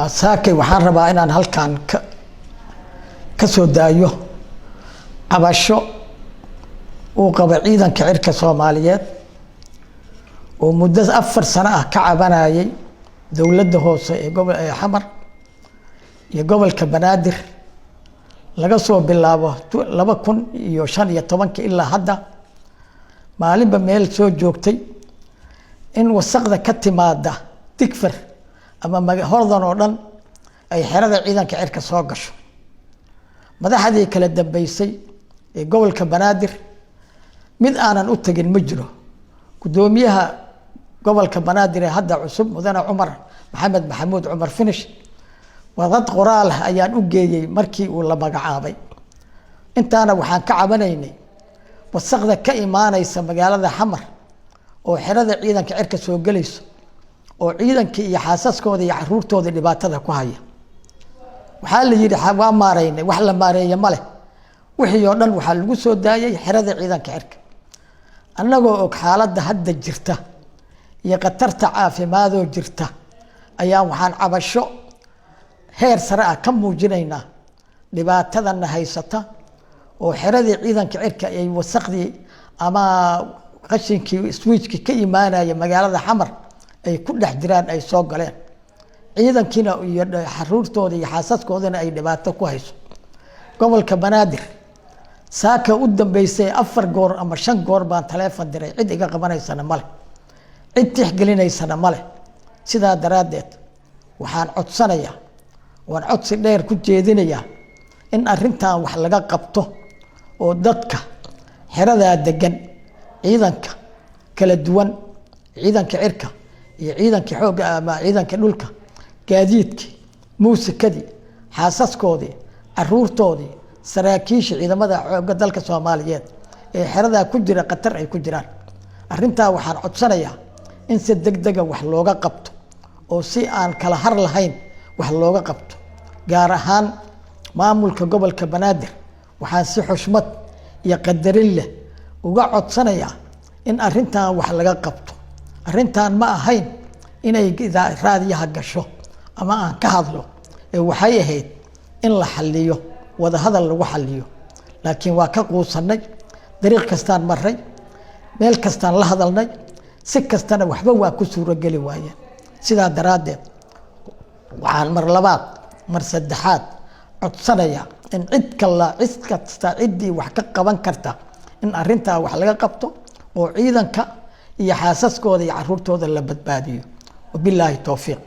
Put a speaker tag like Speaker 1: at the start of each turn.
Speaker 1: saakay waxaan rabaa inaan halkan ka soo daayo cabasho uu qabo ciidanka cirka Soomaaliyeed oo muddo 4 sano ah ka cabanayay dawladda hoose ee gobolka Xamar iyo gobolka Banaadir laga soo bilaabo 2015 ilaa hadda maalinba meel soo joogtay in wasaqda ka timaada Digfar ama hordan oo dhan ay xerada ciidanka cirka soo gasho madaxdii kala dambeysay ee gobolka Banaadir mid aanan u tagin ma jiro gudoomiyaha gobolka Banaadir ee hadda cusub mudane Umar Maxamed Maxamuud Umar Finish wadad qoraal ayaan u geeyay markii uu la magacaabay intaana waxaan ka cabanaynay wasaqda ka imaanaysa magaalada Xamar oo xerada ciidanka cirka soo galayso oo ciidanka iyo xaasaskooda iyo caruurtooda dhibaatada ku haya waxa la yiri waa maareynay wax la maareeyo male wixii oo dhan waxa lagu soo daayay xerada ciidanka cirka annagoo og xaaladda hadda jirta iyo qatarta caafimaad oo jirta ayaa waxaan cabasho heer sare ah ka muujinaynaa dhibaatada haysata oo xerada ciidanka cirka ay wasaqdii ama qashinkii switchki ka imaanaya magaalada Xamar ay ku dhex jiraan ay soo galeen ciidankina iyo xaruurtooda iyo xaasaskoodana ay dhibaato ku hayso gobolka Banaadir saaka u dambeysay 4 goor ama 5 goor baan telefoon diray cid iga qabanaysana male cid tixgelinaysana male sidaa daraadeed waxaan codsanayaa waan codsi dheer ku jeedinayaa in arrintan wax laga qabto oo dadka xerada degan ciidanka kala duwan ciidanka cirka iyo ciidanka xoogga ama ciidanka dhulka gaadiidkii muusikadii xaasaskoodii caruurtoodii saraakiisha ciidamada xoogga dalka Soomaaliyeed ee xerada ku jira qatar ay ku jiraan arrintaa waxaan codsanayaa in si degdeg ah wax looga qabto oo si aan kala har lahayn wax looga qabto gaar ahaan maamulka gobolka Banaadir waxaan si xushmad iyo qadarin leh uga codsanayaa in arrintan wax laga qabto arrintan ma ahayn inay raadiyaha gasho ama aan ka hadlo ee waxay ahayd in la xalliyo wada hadal lagu xalliyo laakiin waa ka quusanay dariiq kastaan maray meel kastaan la hadalnay si kastana waxba waa ku suuro gali waayeen sidaa daraadeed waxaan mar labaad mar saddexaad codsanaya in cid kasta ciddii wax ka qaban karta in arrintaa wax laga qabto oo ciidanka iyo xaasaskooda iyo caruurtooda la badbaadiyo wabillahi tawfiiq